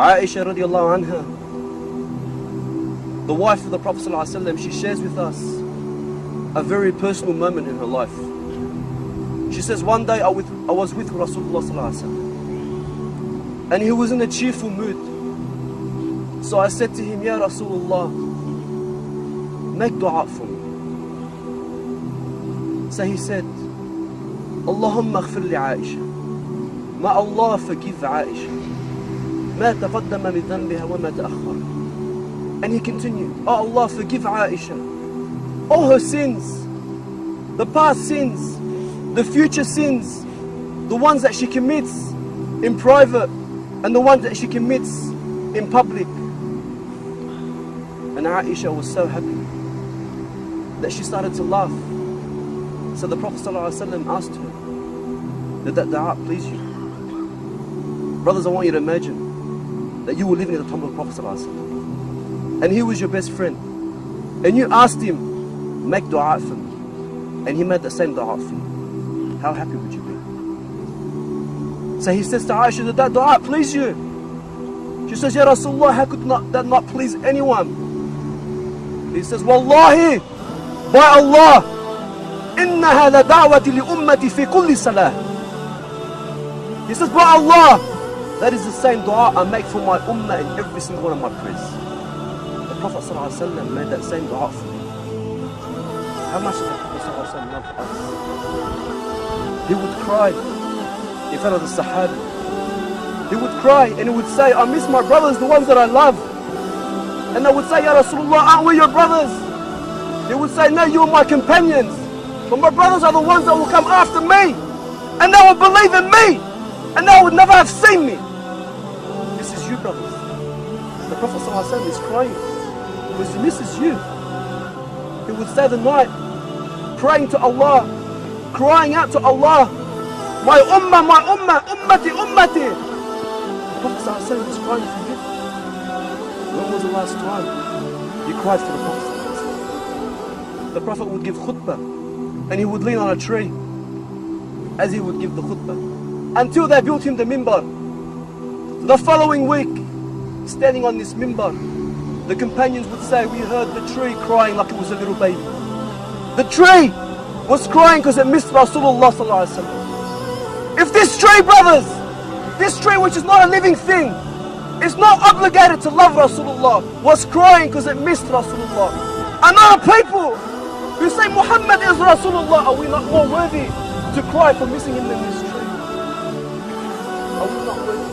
Aisha radiallahu anha, the wife of the Prophet ﷺ, she shares with us a very personal moment in her life. She says, one day I was with Rasulullah ﷺ, and he was in a cheerful mood. So I said to him, Ya Rasulullah, make dua for me. So he said, Allahumma aghfir li Aisha. May Allah forgive Aisha. ما تقدم من ذنبها وما تأخر. And he continued, Oh Allah, forgive Aisha all her sins, the past sins, the future sins, the ones that she commits in private and the ones that she commits in public. And Aisha was so happy that she started to laugh. So the Prophet ﷺ asked her, did that dua please you? Brothers, I want you to imagine that you were living at the time of the Prophet ﷺ, and he was your best friend, and you asked him, make dua for me, and he made the same dua for you. How happy would you be? So he says to Aisha, did that dua please you? She says, Ya Rasulullah, how could that not please anyone? He says, Wallahi, by Allah, إنها لدعوة لأمتي في كل صلاة. He says, by Allah, that is the same dua I make for my ummah in every single one of my prayers. The Prophet ﷺ made that same dua for me. How much does the Prophet ﷺ love us? He would cry in front of the Sahaba. He would cry and he would say, I miss my brothers, the ones that I love. And I would say, Ya Rasulullah, aren't we your brothers? He would say, no, you are my companions. But my brothers are the ones that will come after me. And they will believe in me. And they would never have seen me. This is you, brothers. The Prophet ﷺ is crying because he misses you. He would stay the night praying to Allah, crying out to Allah, my ummah, ummati, ummati. The Prophet ﷺ is crying for you. When was the last time you cried for the Prophet ﷺ? The Prophet would give khutbah and he would lean on a tree as he would give the khutbah, until they built him the minbar. The following week, standing on this minbar, the companions would say, we heard the tree crying like it was a little baby. The tree was crying because it missed Rasulullah ﷺ. If this tree, brothers, this tree which is not a living thing, is not obligated to love Rasulullah, was crying because it missed Rasulullah. And other people who say Muhammad is Rasulullah, are we not more worthy to cry for missing him than this tree? Are we not worthy?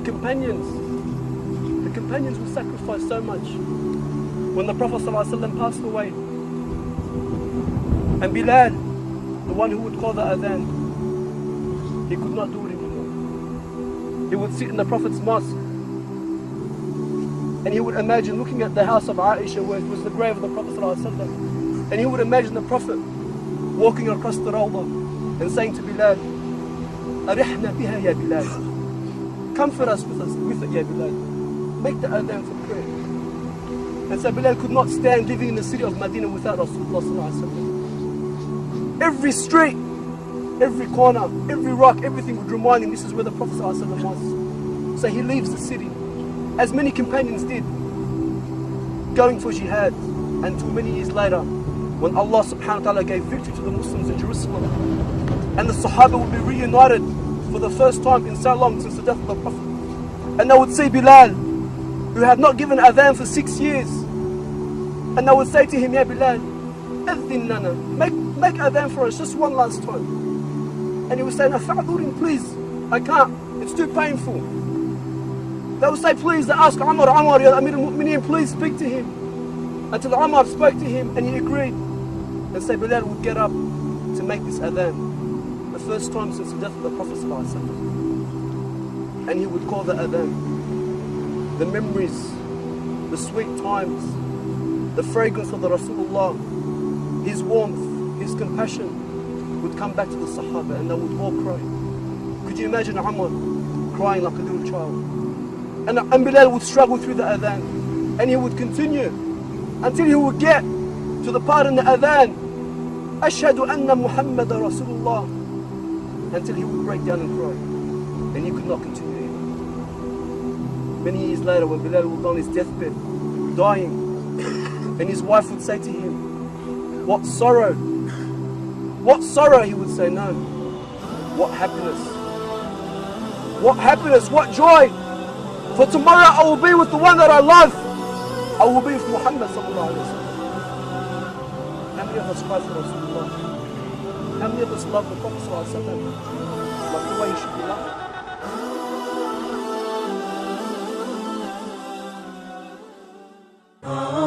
The companions will sacrifice so much. When the Prophet ﷺ passed away, and Bilal, the one who would call the adhan, he could not do it anymore. He would sit in the Prophet's mosque and he would imagine looking at the house of Aisha where it was the grave of the Prophet ﷺ, and he would imagine the Prophet walking across the Rawdah and saying to Bilal, Arihna biha ya Bilal. Comfort us with it, ya Bilal. Make the adhan for prayer. And so Bilal could not stand living in the city of Medina without Rasulullah ﷺ. Every street, every corner, every rock, everything would remind him this is where the Prophet ﷺ was. So he leaves the city, as many companions did, going for jihad, until many years later, when Allah subhanahu wa ta'ala gave victory to the Muslims in Jerusalem, and the Sahaba would be reunited for the first time in so long since the death of the Prophet. And they would see Bilal, who had not given adhan for 6 years, and they would say to him, Ya Bilal, adhin lana, make adhan for us just one last time. And he would say, no, fa'adhurin, please, I can't, it's too painful. They would say, please, they ask Umar, Ya Amir al-Mu'mineen, please speak to him. Until Umar spoke to him and he agreed. And say Bilal would get up to make this adhan, the first time since the death of the Prophet ﷺ. And he would call the adhan. The memories, the sweet times, the fragrance of the Rasulullah, his warmth, his compassion would come back to the Sahaba and they would all cry. Could you imagine Umar crying like a little child? And Bilal would struggle through the adhan and he would continue until he would get to the part in the adhan, Ashhadu anna Muhammad Rasulullah, until he would break down and cry and he could not continue anymore. Many years later, when Bilal was on his deathbed, dying, and his wife would say to him, "What sorrow? What sorrow?" He would say, "No. What happiness? What happiness? What joy? For tomorrow I will be with the one that I love. I will be with Muhammad sallallahu alaihi wasallam." How many of us cry for Rasulullah? How many of us love the Prophet sallallahu alaihi wasallam like the way he should be loved? Ah